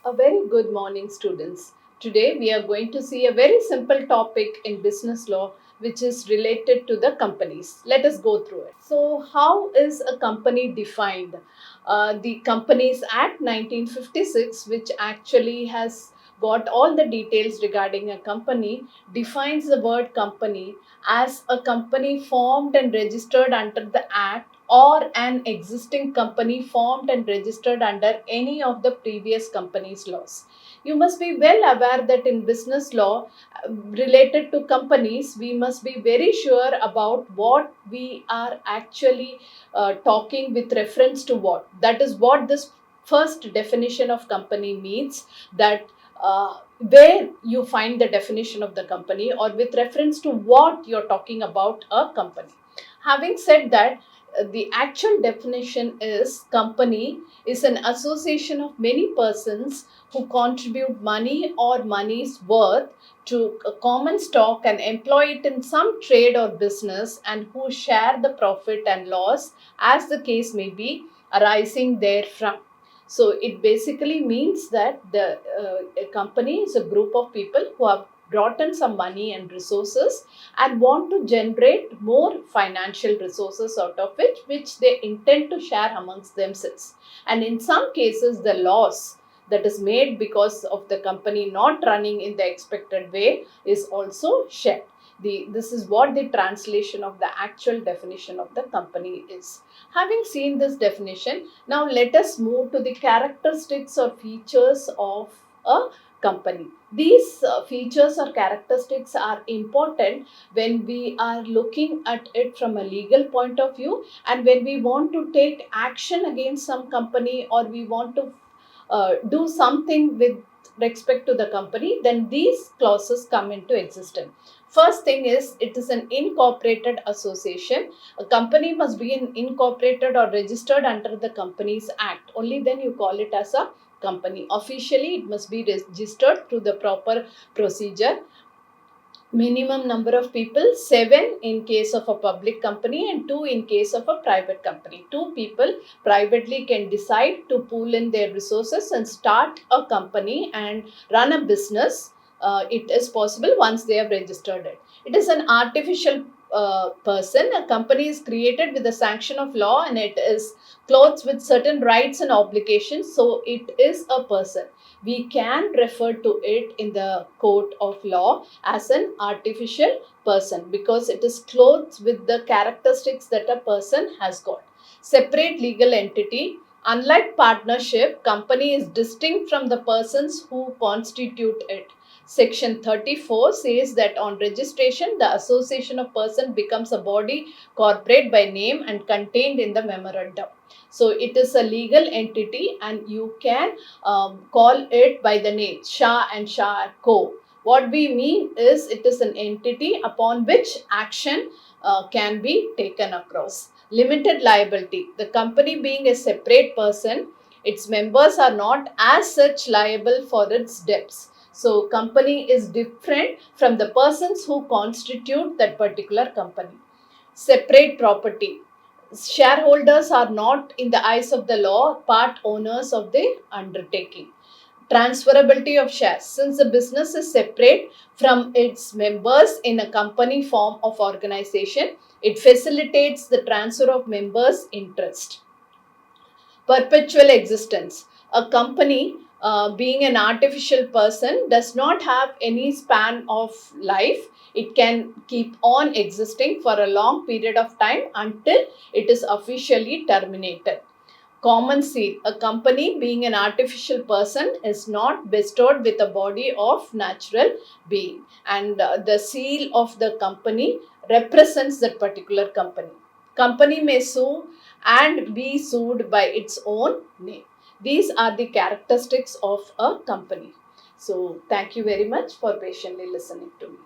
A very good morning, students. Today we are going to see a very simple topic in business law which is related to the companies. Let us go through it. So, how is a company defined? The Companies Act 1956, which actually has got all the details regarding a company, defines the word company as a company formed and registered under the Act or an existing company formed and registered under any of the previous company's laws. You must be well aware that in business law related to companies, we must be very sure about what we are actually talking with reference to what. That is what this first definition of company means, that where you find the definition of the company or with reference to what you're talking about a company. Having said that, the actual definition is company is an association of many persons who contribute money or money's worth to a common stock and employ it in some trade or business, and who share the profit and loss as the case may be arising therefrom. So it basically means that a company is a group of people who have brought in some money and resources and want to generate more financial resources out of it, which they intend to share amongst themselves. And in some cases, the loss that is made because of the company not running in the expected way is also shared. This is what the translation of the actual definition of the company is. Having seen this definition, now let us move to the characteristics or features of a company. These features or characteristics are important when we are looking at it from a legal point of view, and when we want to take action against some company, or we want to do something with respect to the company, then these clauses come into existence. First thing is, it is an incorporated association. A company must be incorporated or registered under the Companies Act. Only then you call it as a company. Officially, it must be registered through the proper procedure. Minimum number of people 7 in case of a public company and 2 in case of a private company. 2 people privately can decide to pool in their resources and start a company and run a business. It is possible once they have registered it. It is an artificial person. A company is created with the sanction of law, and it is clothed with certain rights and obligations, so it is a person. We can refer to it in the court of law as an artificial person because it is clothed with the characteristics that a person has got. Separate legal entity. Unlike partnership, company is distinct from the persons who constitute it. Section 34 says that on registration, the association of person becomes a body corporate by name and contained in the memorandum. So it is a legal entity, and you can call it by the name Shah and Shah Co. What we mean is, it is an entity upon which action can be taken across. Limited liability. The company being a separate person, its members are not as such liable for its debts. So company is different from the persons who constitute that particular company. Separate property. Shareholders are not, in the eyes of the law, part owners of the undertaking. Transferability of shares. Since the business is separate from its members in a company form of organization, it facilitates the transfer of members' interest. Perpetual existence. A company, being an artificial person, does not have any span of life. It can keep on existing for a long period of time until it is officially terminated. Common seal. A company, being an artificial person, is not bestowed with a body of natural being, and the seal of the company represents that particular company. Company may sue and be sued by its own name. These are the characteristics of a company. So thank you very much for patiently listening to me.